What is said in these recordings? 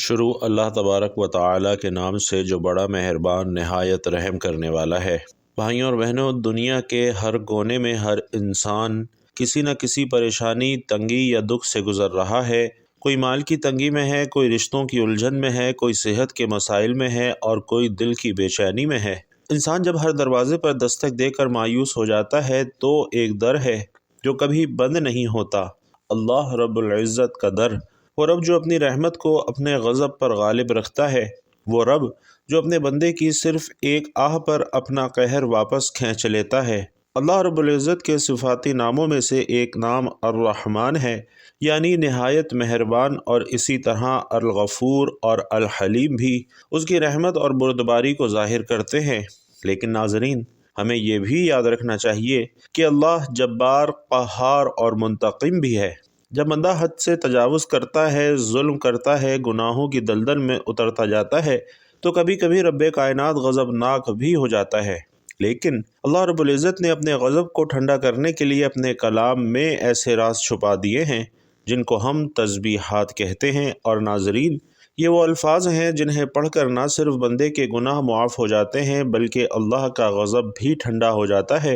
شروع اللہ تبارک و تعالی کے نام سے جو بڑا مہربان نہایت رحم کرنے والا ہے۔ بھائیوں اور بہنوں، دنیا کے ہر کونے میں ہر انسان کسی نہ کسی پریشانی، تنگی یا دکھ سے گزر رہا ہے۔ کوئی مال کی تنگی میں ہے، کوئی رشتوں کی الجھن میں ہے، کوئی صحت کے مسائل میں ہے اور کوئی دل کی بے چینی میں ہے۔ انسان جب ہر دروازے پر دستک دے کر مایوس ہو جاتا ہے تو ایک در ہے جو کبھی بند نہیں ہوتا، اللہ رب العزت کا در۔ وہ رب جو اپنی رحمت کو اپنے غضب پر غالب رکھتا ہے، وہ رب جو اپنے بندے کی صرف ایک آہ پر اپنا قہر واپس کھینچ لیتا ہے۔ اللہ رب العزت کے صفاتی ناموں میں سے ایک نام الرحمن ہے، یعنی نہایت مہربان، اور اسی طرح الغفور اور الحلیم بھی اس کی رحمت اور بردباری کو ظاہر کرتے ہیں۔ لیکن ناظرین، ہمیں یہ بھی یاد رکھنا چاہیے کہ اللہ جبار، قہار اور منتقم بھی ہے۔ جب بندہ حد سے تجاوز کرتا ہے، ظلم کرتا ہے، گناہوں کی دلدل میں اترتا جاتا ہے تو کبھی کبھی رب کائنات غضبناک بھی ہو جاتا ہے۔ لیکن اللہ رب العزت نے اپنے غضب کو ٹھنڈا کرنے کے لیے اپنے کلام میں ایسے راز چھپا دیے ہیں جن کو ہم تسبیحات کہتے ہیں۔ اور ناظرین، یہ وہ الفاظ ہیں جنہیں پڑھ کر نہ صرف بندے کے گناہ معاف ہو جاتے ہیں بلکہ اللہ کا غضب بھی ٹھنڈا ہو جاتا ہے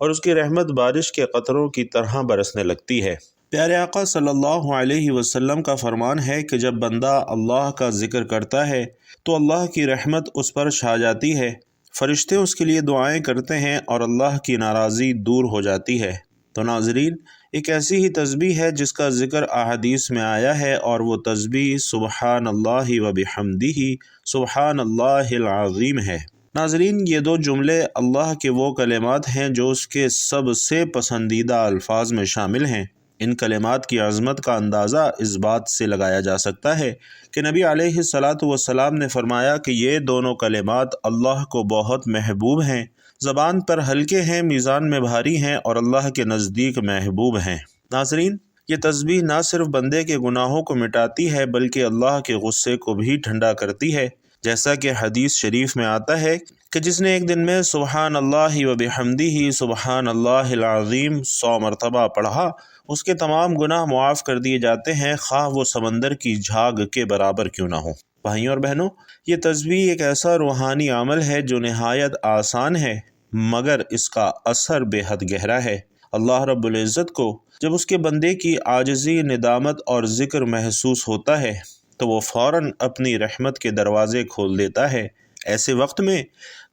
اور اس کی رحمت بارش کے قطروں کی طرح برسنے لگتی ہے۔ پیارے آقا صلی اللہ علیہ وسلم کا فرمان ہے کہ جب بندہ اللہ کا ذکر کرتا ہے تو اللہ کی رحمت اس پر چھا جاتی ہے، فرشتے اس کے لیے دعائیں کرتے ہیں اور اللہ کی ناراضی دور ہو جاتی ہے۔ تو ناظرین، ایک ایسی ہی تسبیح ہے جس کا ذکر احادیث میں آیا ہے، اور وہ تسبیح سبحان اللہ و بحمدہ سبحان اللہ العظیم ہے۔ ناظرین، یہ دو جملے اللہ کے وہ کلمات ہیں جو اس کے سب سے پسندیدہ الفاظ میں شامل ہیں۔ ان کلمات کی عظمت کا اندازہ اس بات سے لگایا جا سکتا ہے کہ نبی علیہ الصلاۃ والسلام نے فرمایا کہ یہ دونوں کلمات اللہ کو بہت محبوب ہیں، زبان پر ہلکے ہیں، میزان میں بھاری ہیں اور اللہ کے نزدیک محبوب ہیں۔ ناظرین، یہ تسبیح نہ صرف بندے کے گناہوں کو مٹاتی ہے بلکہ اللہ کے غصے کو بھی ٹھنڈا کرتی ہے، جیسا کہ حدیث شریف میں آتا ہے کہ جس نے ایک دن میں سبحان اللہ و بحمدہ سبحان اللہ العظیم 100 مرتبہ پڑھا، اس کے تمام گناہ معاف کر دیے جاتے ہیں، خواہ وہ سمندر کی جھاگ کے برابر کیوں نہ ہو۔ بھائیوں اور بہنوں، یہ تسبیح ایک ایسا روحانی عمل ہے جو نہایت آسان ہے مگر اس کا اثر بے حد گہرا ہے۔ اللہ رب العزت کو جب اس کے بندے کی عاجزی، ندامت اور ذکر محسوس ہوتا ہے تو وہ فوراً اپنی رحمت کے دروازے کھول دیتا ہے۔ ایسے وقت میں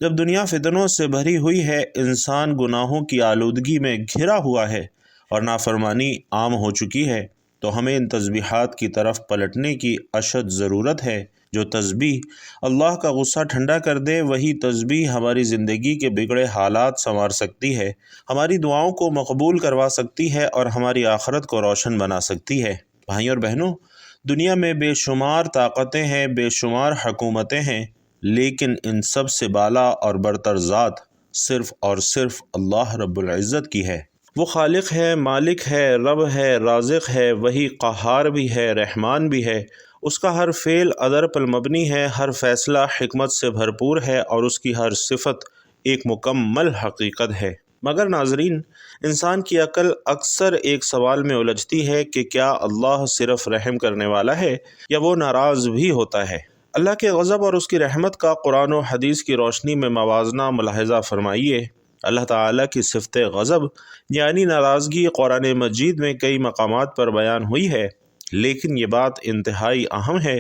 جب دنیا فتنوں سے بھری ہوئی ہے، انسان گناہوں کی آلودگی میں گھرا ہوا ہے اور نافرمانی عام ہو چکی ہے، تو ہمیں ان تسبیحات کی طرف پلٹنے کی اشد ضرورت ہے۔ جو تسبیح اللہ کا غصہ ٹھنڈا کر دے، وہی تسبیح ہماری زندگی کے بگڑے حالات سنوار سکتی ہے، ہماری دعاؤں کو مقبول کروا سکتی ہے اور ہماری آخرت کو روشن بنا سکتی ہے۔ بھائیوں اور بہنوں، دنیا میں بے شمار طاقتیں ہیں، بے شمار حکومتیں ہیں، لیکن ان سب سے بالا اور برتر ذات صرف اور صرف اللہ رب العزت کی ہے۔ وہ خالق ہے، مالک ہے، رب ہے، رازق ہے، وہی قہار بھی ہے، رحمان بھی ہے۔ اس کا ہر فعل عدل پر مبنی ہے، ہر فیصلہ حکمت سے بھرپور ہے اور اس کی ہر صفت ایک مکمل حقیقت ہے۔ مگر ناظرین، انسان کی عقل اکثر ایک سوال میں الجھتی ہے کہ کیا اللہ صرف رحم کرنے والا ہے یا وہ ناراض بھی ہوتا ہے؟ اللہ کے غضب اور اس کی رحمت کا قرآن و حدیث کی روشنی میں موازنہ ملاحظہ فرمائیے۔ اللہ تعالیٰ کی صفت غضب یعنی ناراضگی قرآن مجید میں کئی مقامات پر بیان ہوئی ہے، لیکن یہ بات انتہائی اہم ہے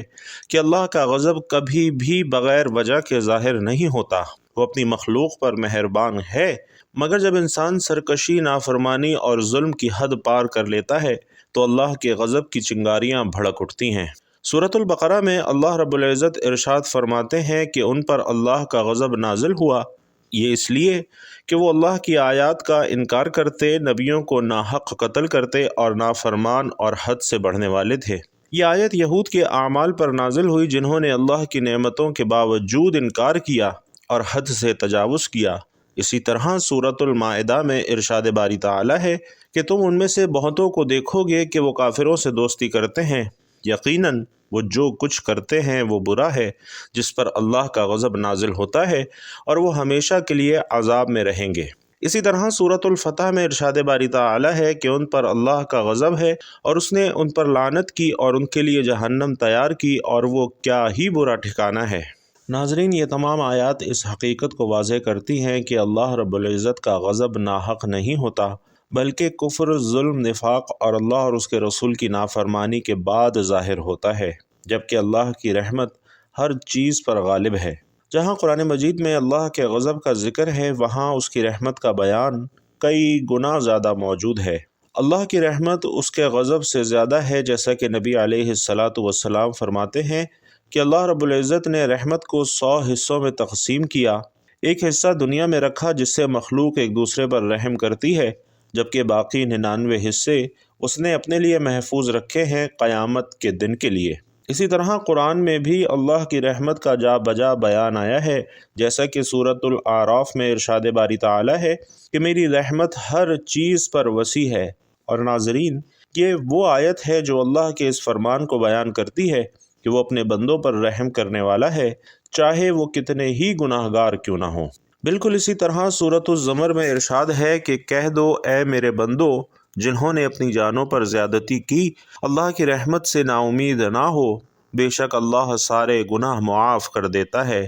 کہ اللہ کا غضب کبھی بھی بغیر وجہ کے ظاہر نہیں ہوتا۔ وہ اپنی مخلوق پر مہربان ہے، مگر جب انسان سرکشی، نافرمانی اور ظلم کی حد پار کر لیتا ہے تو اللہ کے غضب کی چنگاریاں بھڑک اٹھتی ہیں۔ سورۃ البقرہ میں اللہ رب العزت ارشاد فرماتے ہیں کہ ان پر اللہ کا غضب نازل ہوا، یہ اس لیے کہ وہ اللہ کی آیات کا انکار کرتے، نبیوں کو ناحق قتل کرتے اور نافرمان اور حد سے بڑھنے والے تھے۔ یہ آیت یہود کے اعمال پر نازل ہوئی جنہوں نے اللہ کی نعمتوں کے باوجود انکار کیا اور حد سے تجاوز کیا۔ اسی طرح سورۃ المائدہ میں ارشاد باری تعالی ہے کہ تم ان میں سے بہتوں کو دیکھو گے کہ وہ کافروں سے دوستی کرتے ہیں، یقیناً وہ جو کچھ کرتے ہیں وہ برا ہے، جس پر اللہ کا غضب نازل ہوتا ہے اور وہ ہمیشہ کے لیے عذاب میں رہیں گے۔ اسی طرح سورۃ الفتح میں ارشاد باری تعالی ہے کہ ان پر اللہ کا غضب ہے اور اس نے ان پر لعنت کی اور ان کے لیے جہنم تیار کی اور وہ کیا ہی برا ٹھکانہ ہے۔ ناظرین، یہ تمام آیات اس حقیقت کو واضح کرتی ہیں کہ اللہ رب العزت کا غضب ناحق نہیں ہوتا، بلکہ کفر، ظلم، نفاق اور اللہ اور اس کے رسول کی نافرمانی کے بعد ظاہر ہوتا ہے، جبکہ اللہ کی رحمت ہر چیز پر غالب ہے۔ جہاں قرآن مجید میں اللہ کے غضب کا ذکر ہے، وہاں اس کی رحمت کا بیان کئی گنا زیادہ موجود ہے۔ اللہ کی رحمت اس کے غضب سے زیادہ ہے، جیسا کہ نبی علیہ السلام فرماتے ہیں کہ اللہ رب العزت نے رحمت کو 100 حصوں میں تقسیم کیا، ایک حصہ دنیا میں رکھا جس سے مخلوق ایک دوسرے پر رحم کرتی ہے، جبکہ باقی 99 حصے اس نے اپنے لیے محفوظ رکھے ہیں قیامت کے دن کے لیے۔ اسی طرح قرآن میں بھی اللہ کی رحمت کا جا بجا بیان آیا ہے، جیسا کہ سورۃ الاعراف میں ارشاد باری تعالی ہے کہ میری رحمت ہر چیز پر وسیع ہے۔ اور ناظرین، یہ وہ آیت ہے جو اللہ کے اس فرمان کو بیان کرتی ہے کہ وہ اپنے بندوں پر رحم کرنے والا ہے، چاہے وہ کتنے ہی گناہ گار کیوں نہ ہوں۔ بالکل اسی طرح سورۃ الزمر میں ارشاد ہے کہ کہہ دو اے میرے بندو جنہوں نے اپنی جانوں پر زیادتی کی، اللہ کی رحمت سے نا امید نہ ہو، بے شک اللہ سارے گناہ معاف کر دیتا ہے۔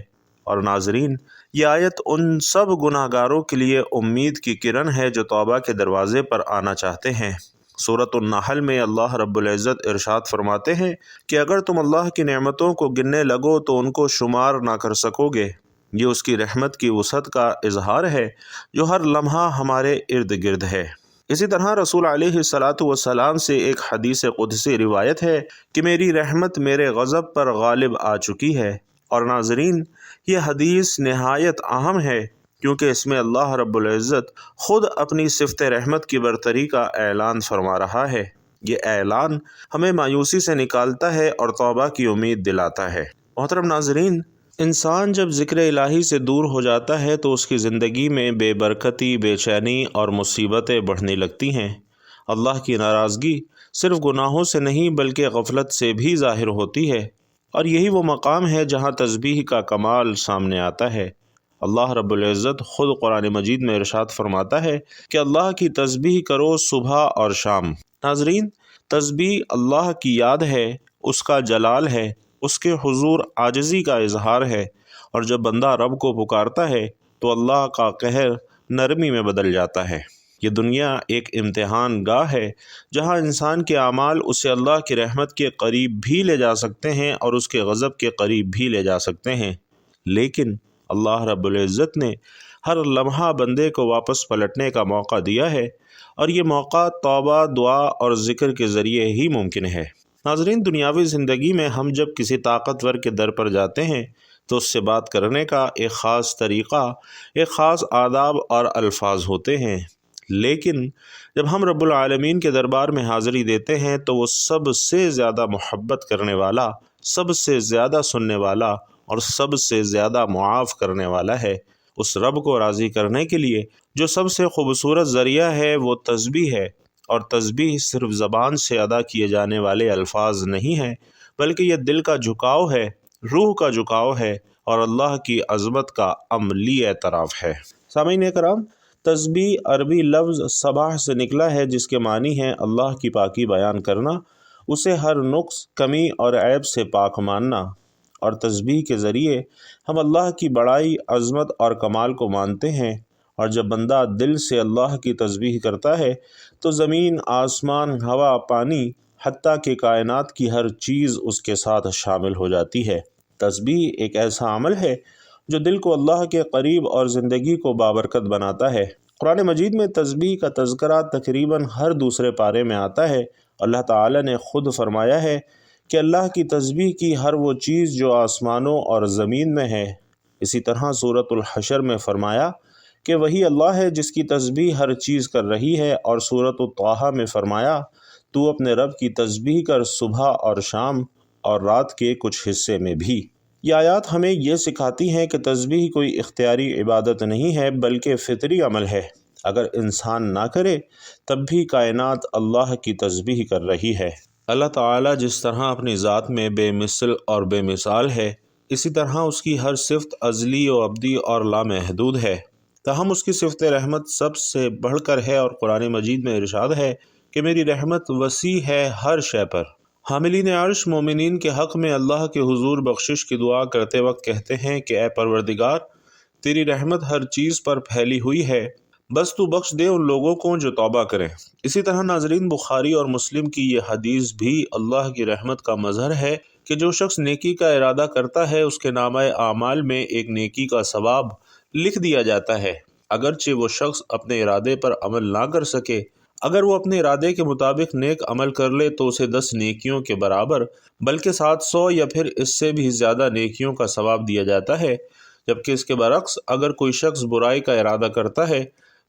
اور ناظرین، یہ آیت ان سب گناہ گاروں کے لیے امید کی کرن ہے جو توبہ کے دروازے پر آنا چاہتے ہیں۔ سورۃ النحل میں اللہ رب العزت ارشاد فرماتے ہیں کہ اگر تم اللہ کی نعمتوں کو گننے لگو تو ان کو شمار نہ کر سکو گے۔ یہ اس کی رحمت کی وسعت کا اظہار ہے جو ہر لمحہ ہمارے ارد گرد ہے۔ اسی طرح رسول علیہ السلام سے ایک حدیث قدسی روایت ہے کہ میری رحمت میرے غضب پر غالب آ چکی ہے۔ اور ناظرین، یہ حدیث نہایت اہم ہے کیونکہ اس میں اللہ رب العزت خود اپنی صفت رحمت کی برتری کا اعلان فرما رہا ہے۔ یہ اعلان ہمیں مایوسی سے نکالتا ہے اور توبہ کی امید دلاتا ہے۔ محترم ناظرین، انسان جب ذکر الہی سے دور ہو جاتا ہے تو اس کی زندگی میں بے برکتی، بے چینی اور مصیبتیں بڑھنے لگتی ہیں۔ اللہ کی ناراضگی صرف گناہوں سے نہیں بلکہ غفلت سے بھی ظاہر ہوتی ہے، اور یہی وہ مقام ہے جہاں تسبیح کا کمال سامنے آتا ہے۔ اللہ رب العزت خود قرآن مجید میں ارشاد فرماتا ہے کہ اللہ کی تسبیح کرو صبح اور شام۔ ناظرین، تسبیح اللہ کی یاد ہے، اس کا جلال ہے، اس کے حضور عاجزی کا اظہار ہے، اور جب بندہ رب کو پکارتا ہے تو اللہ کا قہر نرمی میں بدل جاتا ہے۔ یہ دنیا ایک امتحان گاہ ہے جہاں انسان کے اعمال اسے اللہ کی رحمت کے قریب بھی لے جا سکتے ہیں اور اس کے غضب کے قریب بھی لے جا سکتے ہیں، لیکن اللہ رب العزت نے ہر لمحہ بندے کو واپس پلٹنے کا موقع دیا ہے، اور یہ موقع توبہ، دعا اور ذکر کے ذریعے ہی ممکن ہے۔ ناظرین، دنیاوی زندگی میں ہم جب کسی طاقتور کے در پر جاتے ہیں تو اس سے بات کرنے کا ایک خاص طریقہ، ایک خاص آداب اور الفاظ ہوتے ہیں، لیکن جب ہم رب العالمین کے دربار میں حاضری دیتے ہیں تو وہ سب سے زیادہ محبت کرنے والا، سب سے زیادہ سننے والا اور سب سے زیادہ معاف کرنے والا ہے۔ اس رب کو راضی کرنے کے لیے جو سب سے خوبصورت ذریعہ ہے وہ تسبیح ہے، اور تسبیح صرف زبان سے ادا کیے جانے والے الفاظ نہیں ہیں، بلکہ یہ دل کا جھکاؤ ہے، روح کا جھکاؤ ہے اور اللہ کی عظمت کا عملی اعتراف ہے۔ سامعین کرام، تسبیح عربی لفظ سباح سے نکلا ہے جس کے معنی ہے اللہ کی پاکی بیان کرنا، اسے ہر نقص، کمی اور عیب سے پاک ماننا۔ اور تسبیح کے ذریعے ہم اللہ کی بڑائی، عظمت اور کمال کو مانتے ہیں، اور جب بندہ دل سے اللہ کی تسبیح کرتا ہے تو زمین، آسمان، ہوا، پانی، حتیٰ کہ کائنات کی ہر چیز اس کے ساتھ شامل ہو جاتی ہے۔ تسبیح ایک ایسا عمل ہے جو دل کو اللہ کے قریب اور زندگی کو بابرکت بناتا ہے۔ قرآن مجید میں تسبیح کا تذکرہ تقریباً ہر دوسرے پارے میں آتا ہے۔ اللہ تعالی نے خود فرمایا ہے کہ اللہ کی تسبیح کی ہر وہ چیز جو آسمانوں اور زمین میں ہے۔ اسی طرح سورۃ الحشر میں فرمایا کہ وہی اللہ ہے جس کی تسبیح ہر چیز کر رہی ہے، اور سورۃ الطٰہٰ میں فرمایا تو اپنے رب کی تسبیح کر صبح اور شام اور رات کے کچھ حصے میں بھی۔ یہ آیات ہمیں یہ سکھاتی ہیں کہ تسبیح کوئی اختیاری عبادت نہیں ہے بلکہ فطری عمل ہے۔ اگر انسان نہ کرے تب بھی کائنات اللہ کی تسبیح کر رہی ہے۔ اللہ تعالیٰ جس طرح اپنی ذات میں بے مثل اور بے مثال ہے، اسی طرح اس کی ہر صفت ازلی و ابدی اور لامحدود ہے۔ تاہم اس کی صفت رحمت سب سے بڑھ کر ہے، اور قرآن مجید میں ارشاد ہے کہ میری رحمت وسیع ہے ہر شے پر۔ حاملین عرش مومنین کے حق میں اللہ کے حضور بخشش کی دعا کرتے وقت کہتے ہیں کہ اے پروردگار، تیری رحمت ہر چیز پر پھیلی ہوئی ہے، بس تو بخش دے ان لوگوں کو جو توبہ کریں۔ اسی طرح ناظرین، بخاری اور مسلم کی یہ حدیث بھی اللہ کی رحمت کا مظہر ہے کہ جو شخص نیکی کا ارادہ کرتا ہے اس کے نامہ اعمال میں ایک نیکی کا ثواب لکھ دیا جاتا ہے، اگرچہ وہ شخص اپنے ارادے پر عمل نہ کر سکے۔ اگر وہ اپنے ارادے کے مطابق نیک عمل کر لے تو اسے 10 نیکیوں کے برابر بلکہ 700 یا پھر اس سے بھی زیادہ نیکیوں کا ثواب دیا جاتا ہے، جبکہ اس کے برعکس اگر کوئی شخص برائی کا ارادہ کرتا ہے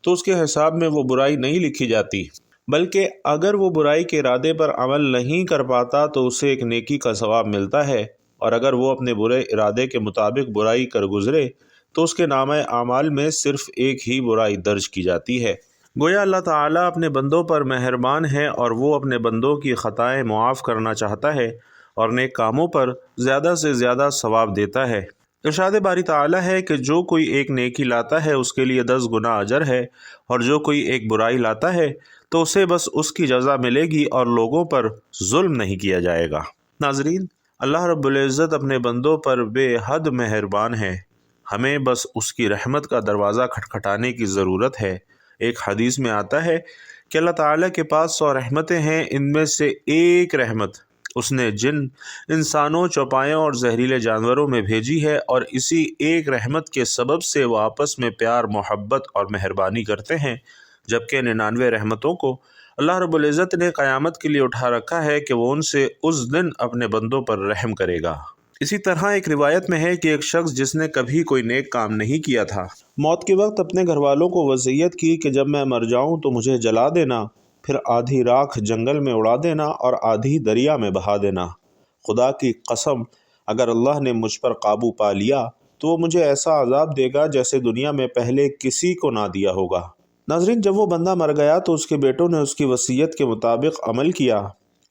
تو اس کے حساب میں وہ برائی نہیں لکھی جاتی، بلکہ اگر وہ برائی کے ارادے پر عمل نہیں کر پاتا تو اسے ایک نیکی کا ثواب ملتا ہے، اور اگر وہ اپنے برے ارادے کے مطابق برائی کر گزرے تو اس کے نامہ اعمال میں صرف ایک ہی برائی درج کی جاتی ہے۔ گویا اللہ تعالیٰ اپنے بندوں پر مہربان ہے اور وہ اپنے بندوں کی خطائیں معاف کرنا چاہتا ہے اور نیک کاموں پر زیادہ سے زیادہ ثواب دیتا ہے۔ ارشاد باری تعالیٰ ہے کہ جو کوئی ایک نیکی لاتا ہے اس کے لیے 10 گنا اجر ہے، اور جو کوئی ایک برائی لاتا ہے تو اسے بس اس کی جزا ملے گی اور لوگوں پر ظلم نہیں کیا جائے گا۔ ناظرین، اللہ رب العزت اپنے بندوں پر بے حد مہربان ہے، ہمیں بس اس کی رحمت کا دروازہ کھٹکھٹانے کی ضرورت ہے۔ ایک حدیث میں آتا ہے کہ اللہ تعالیٰ کے پاس 100 رحمتیں ہیں، ان میں سے ایک رحمت اس نے جن، انسانوں، چوپایوں اور زہریلے جانوروں میں بھیجی ہے، اور اسی ایک رحمت کے سبب سے وہ آپس میں پیار، محبت اور مہربانی کرتے ہیں، جبکہ 99 رحمتوں کو اللہ رب العزت نے قیامت کے لیے اٹھا رکھا ہے کہ وہ ان سے اس دن اپنے بندوں پر رحم کرے گا۔ اسی طرح ایک روایت میں ہے کہ ایک شخص جس نے کبھی کوئی نیک کام نہیں کیا تھا، موت کے وقت اپنے گھر والوں کو وصیت کی کہ جب میں مر جاؤں تو مجھے جلا دینا، پھر آدھی راکھ جنگل میں اڑا دینا اور آدھی دریا میں بہا دینا۔ خدا کی قسم، اگر اللہ نے مجھ پر قابو پا لیا تو وہ مجھے ایسا عذاب دے گا جیسے دنیا میں پہلے کسی کو نہ دیا ہوگا۔ ناظرین، جب وہ بندہ مر گیا تو اس کے بیٹوں نے اس کی وصیت کے مطابق عمل کیا۔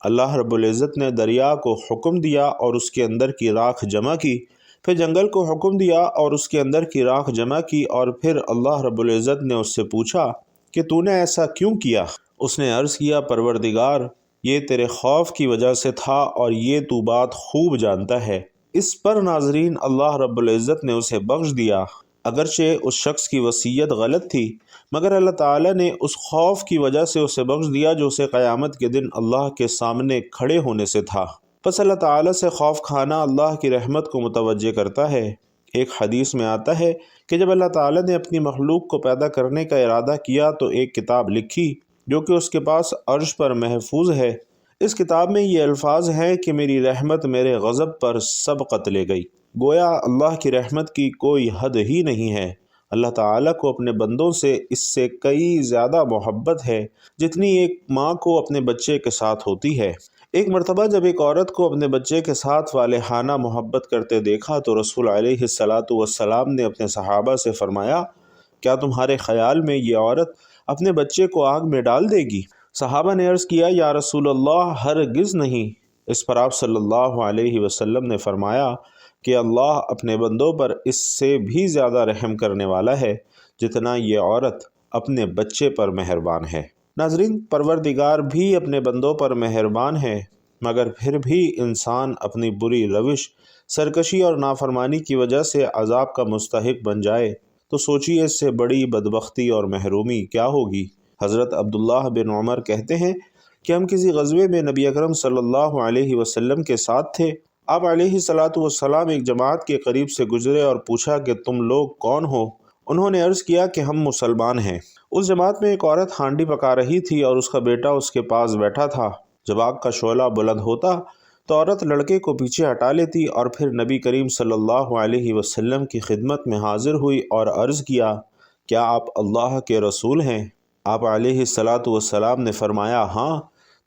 اللہ رب العزت نے دریا کو حکم دیا اور اس کے اندر کی راکھ جمع کی، پھر جنگل کو حکم دیا اور اس کے اندر کی راکھ جمع کی، اور پھر اللہ رب العزت نے اس سے پوچھا کہ تو نے ایسا کیوں کیا؟ اس نے عرض کیا، پروردگار، یہ تیرے خوف کی وجہ سے تھا اور یہ تو بات خوب جانتا ہے۔ اس پر ناظرین اللہ رب العزت نے اسے بخش دیا، اگرچہ اس شخص کی وصیت غلط تھی، مگر اللہ تعالیٰ نے اس خوف کی وجہ سے اسے بخش دیا جو اسے قیامت کے دن اللہ کے سامنے کھڑے ہونے سے تھا۔ پس اللہ تعالیٰ سے خوف کھانا اللہ کی رحمت کو متوجہ کرتا ہے۔ ایک حدیث میں آتا ہے کہ جب اللہ تعالیٰ نے اپنی مخلوق کو پیدا کرنے کا ارادہ کیا تو ایک کتاب لکھی جو کہ اس کے پاس عرش پر محفوظ ہے۔ اس کتاب میں یہ الفاظ ہیں کہ میری رحمت میرے غضب پر سبقت لے گئی۔ گویا اللہ کی رحمت کی کوئی حد ہی نہیں ہے۔ اللہ تعالیٰ کو اپنے بندوں سے اس سے کئی زیادہ محبت ہے جتنی ایک ماں کو اپنے بچے کے ساتھ ہوتی ہے۔ ایک مرتبہ جب ایک عورت کو اپنے بچے کے ساتھ والہانہ محبت کرتے دیکھا تو رسول علیہ الصلاۃ والسلام نے اپنے صحابہ سے فرمایا، کیا تمہارے خیال میں یہ عورت اپنے بچے کو آگ میں ڈال دے گی؟ صحابہ نے عرض کیا، یا رسول اللہ، ہرگز نہیں۔ اس پر آپ صلی اللہ علیہ وسلم نے فرمایا کہ اللہ اپنے بندوں پر اس سے بھی زیادہ رحم کرنے والا ہے جتنا یہ عورت اپنے بچے پر مہربان ہے۔ ناظرین، پروردگار بھی اپنے بندوں پر مہربان ہے، مگر پھر بھی انسان اپنی بری روش، سرکشی اور نافرمانی کی وجہ سے عذاب کا مستحق بن جائے تو سوچیے اس سے بڑی بدبختی اور محرومی کیا ہوگی۔ حضرت عبداللہ بن عمر کہتے ہیں کہ ہم کسی غزوے میں نبی اکرم صلی اللہ علیہ وسلم کے ساتھ تھے۔ آپ علیہ الصلاۃ والسلام ایک جماعت کے قریب سے گزرے اور پوچھا کہ تم لوگ کون ہو؟ انہوں نے عرض کیا کہ ہم مسلمان ہیں۔ اس جماعت میں ایک عورت ہانڈی پکا رہی تھی اور اس کا بیٹا اس کے پاس بیٹھا تھا۔ جب آگ کا شعلہ بلند ہوتا تو عورت لڑکے کو پیچھے ہٹا لیتی اور پھر نبی کریم صلی اللہ علیہ وسلم کی خدمت میں حاضر ہوئی اور عرض کیا، کیا آپ اللہ کے رسول ہیں؟ آپ علیہ الصلاۃ والسلام نے فرمایا، ہاں۔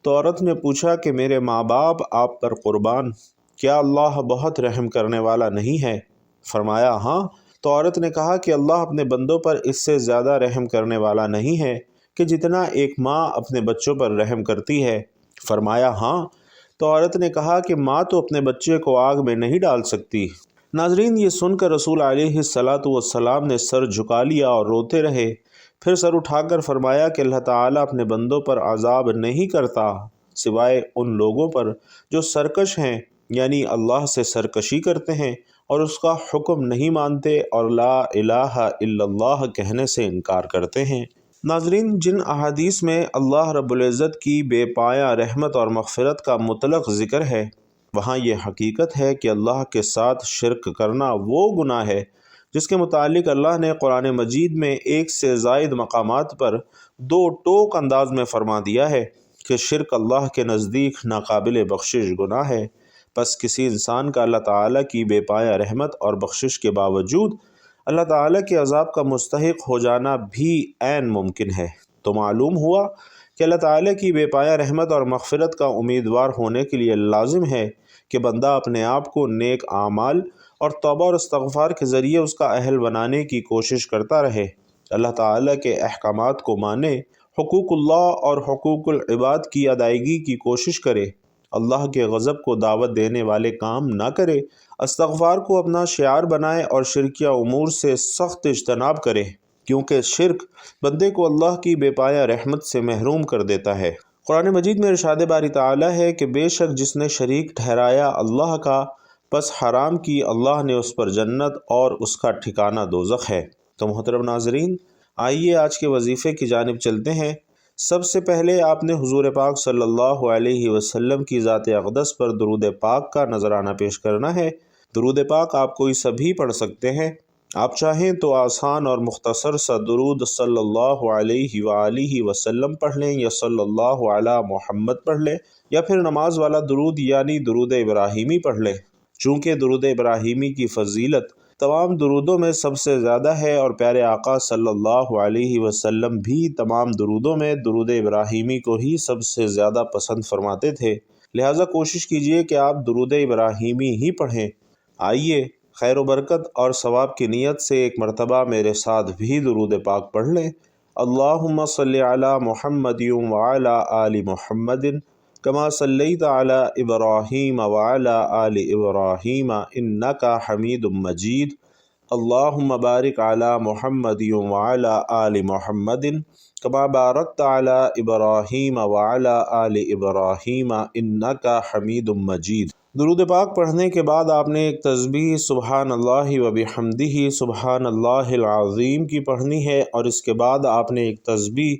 تو عورت نے پوچھا کہ میرے ماں باپ آپ پر قربان، کیا اللہ بہت رحم کرنے والا نہیں ہے؟ فرمایا، ہاں۔ تو عورت نے کہا کہ اللہ اپنے بندوں پر اس سے زیادہ رحم کرنے والا نہیں ہے کہ جتنا ایک ماں اپنے بچوں پر رحم کرتی ہے۔ فرمایا، ہاں۔ تو عورت نے کہا کہ ماں تو اپنے بچے کو آگ میں نہیں ڈال سکتی، ناظرین، یہ سن کر رسول علیہ الصلاۃ والسلام نے سر جھکا لیا اور روتے رہے۔ پھر سر اٹھا کر فرمایا کہ اللہ تعالیٰ اپنے بندوں پر عذاب نہیں کرتا سوائے ان لوگوں پر جو سرکش ہیں، یعنی اللہ سے سرکشی کرتے ہیں اور اس کا حکم نہیں مانتے اور لا الہ الا اللہ کہنے سے انکار کرتے ہیں۔ ناظرین، جن احادیث میں اللہ رب العزت کی بے پایہ رحمت اور مغفرت کا مطلق ذکر ہے، وہاں یہ حقیقت ہے کہ اللہ کے ساتھ شرک کرنا وہ گناہ ہے جس کے متعلق اللہ نے قرآن مجید میں ایک سے زائد مقامات پر دو ٹوک انداز میں فرما دیا ہے کہ شرک اللہ کے نزدیک ناقابل بخشش گناہ ہے۔ پس کسی انسان کا اللہ تعالیٰ کی بے پایہ رحمت اور بخشش کے باوجود اللہ تعالیٰ کے عذاب کا مستحق ہو جانا بھی عین ممکن ہے۔ تو معلوم ہوا کہ اللہ تعالیٰ کی بے پایہ رحمت اور مغفرت کا امیدوار ہونے کے لیے لازم ہے کہ بندہ اپنے آپ کو نیک اعمال اور توبہ اور استغفار کے ذریعے اس کا اہل بنانے کی کوشش کرتا رہے، اللہ تعالیٰ کے احکامات کو مانے، حقوق اللہ اور حقوق العباد کی ادائیگی کی کوشش کرے، اللہ کے غضب کو دعوت دینے والے کام نہ کرے، استغفار کو اپنا شعار بنائے اور شرکیہ امور سے سخت اجتناب کرے، کیونکہ شرک بندے کو اللہ کی بے پایہ رحمت سے محروم کر دیتا ہے۔ قرآن مجید میں ارشاد باری تعالیٰ ہے کہ بے شک جس نے شریک ٹھہرایا اللہ کا، پس حرام کی اللہ نے اس پر جنت اور اس کا ٹھکانہ دوزخ ہے۔ تو محترم ناظرین، آئیے آج کے وظیفے کی جانب چلتے ہیں۔ سب سے پہلے آپ نے حضور پاک صلی اللہ علیہ وسلم کی ذات اقدس پر درود پاک کا نذرانہ پیش کرنا ہے۔ درود پاک آپ کوئی سبھی پڑھ سکتے ہیں۔ آپ چاہیں تو آسان اور مختصر سا درود صلی اللہ علیہ وآلہ وسلم پڑھ لیں یا صلی اللہ علی محمد پڑھ لیں، یا پھر نماز والا درود یعنی درود ابراہیمی پڑھ لیں۔ چونکہ درود ابراہیمی کی فضیلت تمام درودوں میں سب سے زیادہ ہے اور پیارے آقا صلی اللہ علیہ وسلم بھی تمام درودوں میں درود ابراہیمی کو ہی سب سے زیادہ پسند فرماتے تھے، لہٰذا کوشش کیجئے کہ آپ درود ابراہیمی ہی پڑھیں۔ آئیے خیر و برکت اور ثواب کی نیت سے ایک مرتبہ میرے ساتھ بھی درود پاک پڑھ لیں۔ اللہم صلی علی محمد وعلی آل محمد کما صلیت علی ابراہیم وعلی آل ابراہیم انک حمید مجید۔ اللہم بارک علی محمد وعلی آل محمد کما بارکت علی ابراہیم وعلی آل ابراہیم انک حمید مجید۔ درود پاک پڑھنے کے بعد آپ نے ایک تسبیح سبحان اللہ و بحمدہ سبحان اللہ العظیم کی پڑھنی ہے، اور اس کے بعد آپ نے ایک تسبیح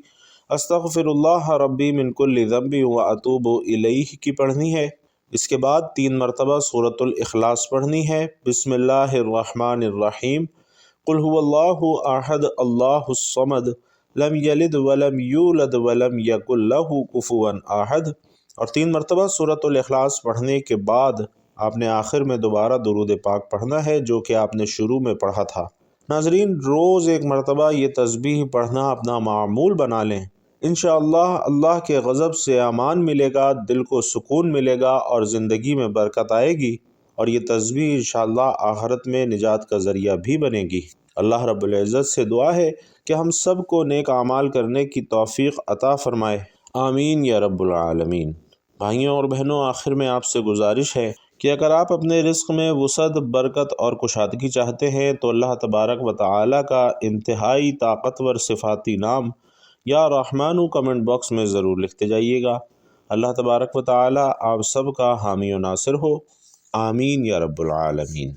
استغفر اللہ ربی من کل ذنب و اتوب الیہ کی پڑھنی ہے۔ اس کے بعد 3 مرتبہ سورۃ الاخلاص پڑھنی ہے۔ بسم اللہ الرحمن الرحیم، قل هو اللہ احد اللہ الصمد لم یلد ولم یولد ولم یکن لہ کفوا احد، اور 3 مرتبہ سورۃ الاخلاص پڑھنے کے بعد آپ نے آخر میں دوبارہ درود پاک پڑھنا ہے جو کہ آپ نے شروع میں پڑھا تھا۔ ناظرین، روز ایک مرتبہ یہ تسبیح پڑھنا اپنا معمول بنا لیں۔ انشاءاللہ اللہ کے غضب سے امان ملے گا، دل کو سکون ملے گا اور زندگی میں برکت آئے گی، اور یہ تسبیح انشاءاللہ آخرت میں نجات کا ذریعہ بھی بنے گی۔ اللہ رب العزت سے دعا ہے کہ ہم سب کو نیک اعمال کرنے کی توفیق عطا فرمائے، آمین یا رب العالمین۔ بھائیوں اور بہنوں، آخر میں آپ سے گزارش ہے کہ اگر آپ اپنے رزق میں وسعت، برکت اور کشادگی چاہتے ہیں تو اللہ تبارک و تعالیٰ کا انتہائی طاقتور صفاتی نام یا رحمانو کمنٹ باکس میں ضرور لکھتے جائیے گا۔ اللہ تبارک و تعالیٰ آپ سب کا حامی و ناصر ہو، آمین یا رب العالمین۔